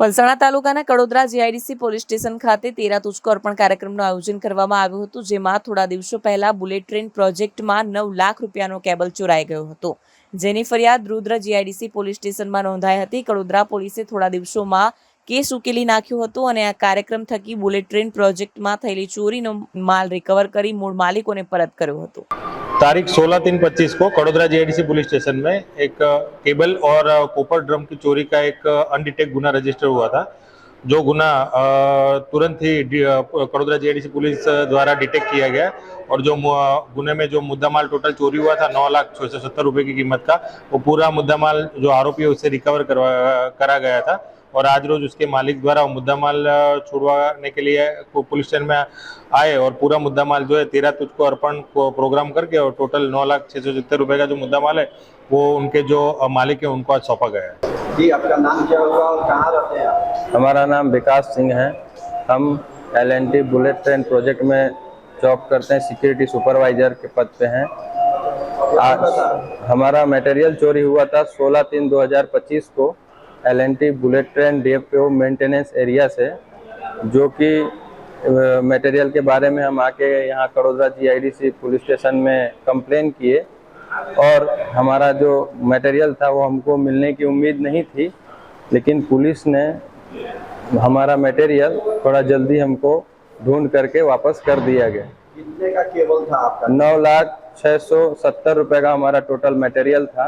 પલસાણા તાલુકાના Kadodara GIDC police station ખાતે 13 તુચકો અર્પણ કાર્યક્રમનું આયોજન કરવામાં આવ્યું હતું, જેમાં થોડા દિવસો પહેલા બુલેટ ટ્રેન પ્રોજેક્ટમાં 9 લાખ રૂપિયાનો કેબલ ચોરાઈ ગયો હતો, જેની ફરિયાદ રુદ્ર જીઆઈડીસી પોલીસ સ્ટેશનમાં નોંધાઈ હતી। કડોદરા પોલીસે થોડા દિવસોમાં કેસ ઉકેલી નાખ્યો હતો અને આ કાર્યક્રમ થકી બુલેટ ट्रेन प्रोजेक्टમાં થયેલી ચોરીનો માલ રિકવર કરી મૂળ માલિકોને પરત કર્યો હતો। तारीख 16/3/25 को कड़ोदरा जीआईडीसी पुलिस स्टेशन में एक केबल और कॉपर ड्रम की चोरी का एक अनडिटेक्ट गुना रजिस्टर हुआ था। जो गुना तुरंत ही कड़ोदरा जीआईडीसी पुलिस द्वारा डिटेक्ट किया गया और जो गुने में जो मुद्दा माल टोटल चोरी हुआ था 9,670,000 रुपये की कीमत का, वो पूरा मुद्दा माल जो आरोपी है उससे रिकवर करा गया था। और आज रोज उसके मालिक द्वारा मुद्दा माल छुड़वाने के लिए पुलिस स्टेशन में आए और पूरा मुद्दा माल जो है 13 तुझको अर्पण को प्रोग्राम करके और टोटल 9,670,000 रुपये का जो मुद्दा माल है वो उनके जो मालिक है उनको आज सौंपा गया है। जी, आपका नाम क्या होगा और कहाँ रहते हैं आप? हमारा नाम विकास सिंह है। हम LNT बुलेट ट्रेन प्रोजेक्ट में जॉब करते हैं, सिक्योरिटी सुपरवाइजर के पद पे हैं। आज हमारा मटेरियल चोरी हुआ था 16/3/2025 को LNT bullet train DFO maintenance area से, जो कि मटेरियल के बारे में हम आके यहाँ कड़ोदरा जीआईडीसी पुलिस स्टेशन में कंप्लेन किए और हमारा जो मटेरियल था वो हमको मिलने की उम्मीद नहीं थी, लेकिन पुलिस ने हमारा मटेरियल थोड़ा जल्दी हमको ढूंढ करके वापस कर दिया गया। कितने का केबल था आपका? 9,670,000 रुपये का हमारा टोटल मटेरियल था।